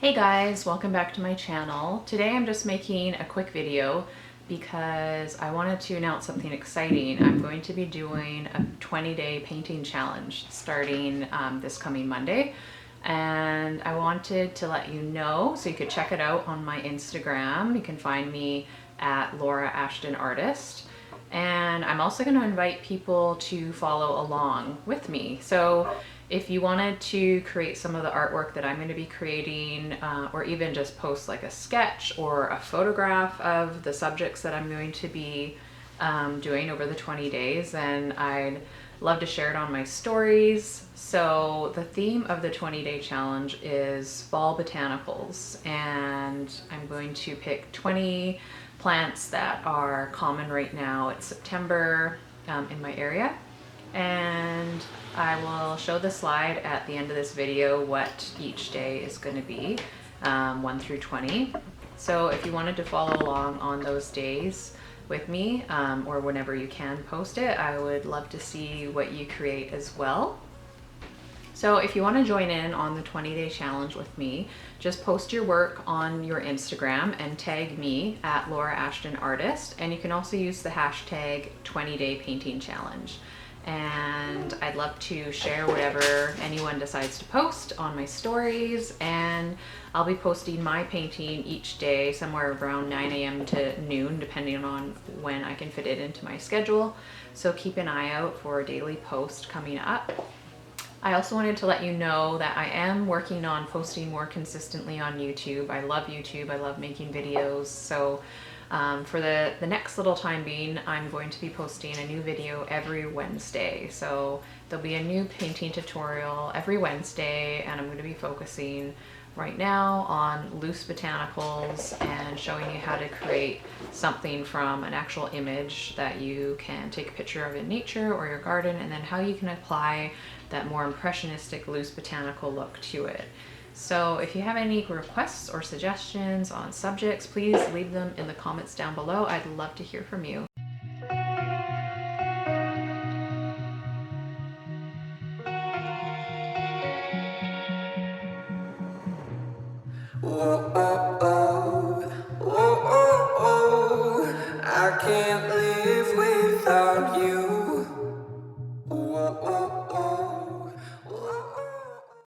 Hey guys, welcome back to my channel. Today I'm just making a quick video because I wanted to announce something exciting. I'm going to be doing a 20-day painting challenge starting this coming Monday. And I wanted to let you know, so you could check it out on my Instagram. You can find me at Laura Ashton Artist. And I'm also going to invite people to follow along with me. So if you wanted to create some of the artwork that I'm going to be creating, or even just post like a sketch or a photograph of the subjects that I'm going to be doing over the 20 days, then I'd love to share it on my stories. So the theme of the 20-day challenge is fall botanicals, and I'm going to pick 20 plants that are common right now. It's September in my area, and I will show the slide at the end of this video what each day is going to be, 1 through 20. So if you wanted to follow along on those days with me, or whenever you can post it, I would love to see what you create as well. So if you want to join in on the 20-day challenge with me, just post your work on your Instagram and tag me at Laura Ashton Artist, and you can also use the hashtag 20-day painting challenge. And I'd love to share whatever anyone decides to post on my stories, and I'll be posting my painting each day somewhere around 9 a.m. to noon, depending on when I can fit it into my schedule. So keep an eye out for a daily post coming up. I also wanted to let you know that I am working on posting more consistently on YouTube. I love YouTube, I love making videos. So for the next little time being, I'm going to be posting a new video every Wednesday. So there'll be a new painting tutorial every Wednesday, and I'm going to be focusing right now on loose botanicals and showing you how to create something from an actual image that you can take a picture of in nature or your garden, and then how you can apply that more impressionistic loose botanical look to it. So if you have any requests or suggestions on subjects, please leave them in the comments down below. I'd love to hear from you.